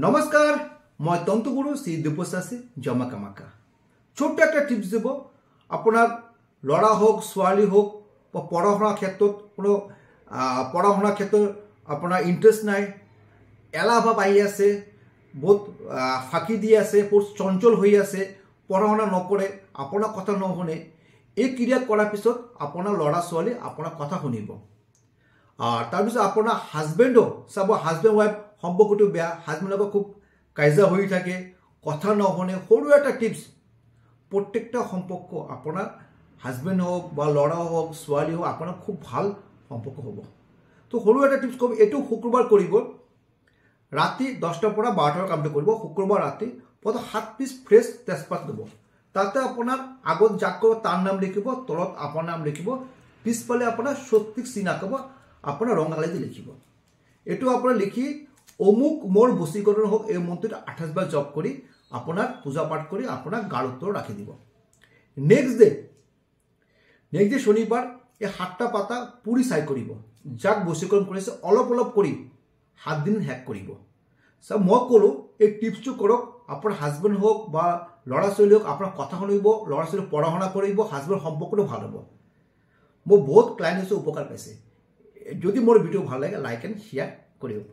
নমস্কার, মই তন্তুগুরু শ্রী দেবশাসী জমা কামাকা। ছোট্ট একটা টিপস দেব। আপনার লড়া হোক ছোৱালী হোক বা পড়াশোনার ক্ষেত্রে কোনো পড়াশোনার ক্ষেত্রে আপনার ইন্টারেস্ট নাই, এলাভাব আহি আছে, বহুত ফাঁকি দিয়ে আছে, বহুত চঞ্চল হয়ে আছে, পড়াশোনা নকরে, আপনার কথা নুশুনে, এই ক্রিয়া করার পিছত আপনার লড়া ছোৱালী আপনাৰ কথা শুনিব। আৰ তাৰপিছত আপোনাৰ হাজবেণ্ডো চাব, হাজবেণ্ড ওয়াইফ সম্পৰ্কটো বেয়া, হাজবেণ্ডৰ খুব কাজিয়া হৈ থাকে, কথা নুশুনে। সৰু এটা টিপস, প্ৰত্যেকটা সম্পৰ্ক আপোনাৰ হাজবেণ্ড হোক বা ল'ৰা হোক ছোৱালী হোক আপোনাৰ খুব ভাল সম্পৰ্ক হ'ব। তো সৰু এটা টিপস ক'ব, এইটো শুক্ৰবাৰ কৰিব, ৰাতি 10টাৰ পৰা 12টাৰ কামটো কৰিব। শুক্ৰবাৰ ৰাতি প্ৰথম 7 পিচ ফ্ৰেছ তেজপাত ল'ব, তাতে আপোনাৰ আগত যাক কৰিব তাৰ নাম লিখিব, তলত আপোনাৰ নাম লিখিব, পিছফালে আপোনাৰ সঠিক চিন আঁকিব, আপনার রঙালী দিয়ে লিখিব। এইটো আপনার লিখি অমুক মোর বশীকরণ হোক এই মন্ত্রটা 28 বার জপ করে আপনার পূজা পাঠ করে আপনার গার উত্তর রাখি দিব। নেক্সট ডে শনিবার এই 7টা পাতা পুরি চাই করব, যাক বশীকরণ করেছে অলপ অলপ করে 7 দিন হ্যাক করব। মই কলো এই টিপসটো করক, আপনার হাজবেন্ড হোক বা লড়া ছোৱালী হোক আপনাৰ কথা শুনিব, লড়া ছোৱালী পড়াশোনা কৰব, হাজবেন্ড সম্পৰ্কটো ভাল হব। মোৰ বহুত ক্লায়েন্ট হৈছে উপকাৰ পাইছে। যদি মোৰ ভিডিও ভাল লাগে লাইক এন্ড শেয়াৰ কৰিব।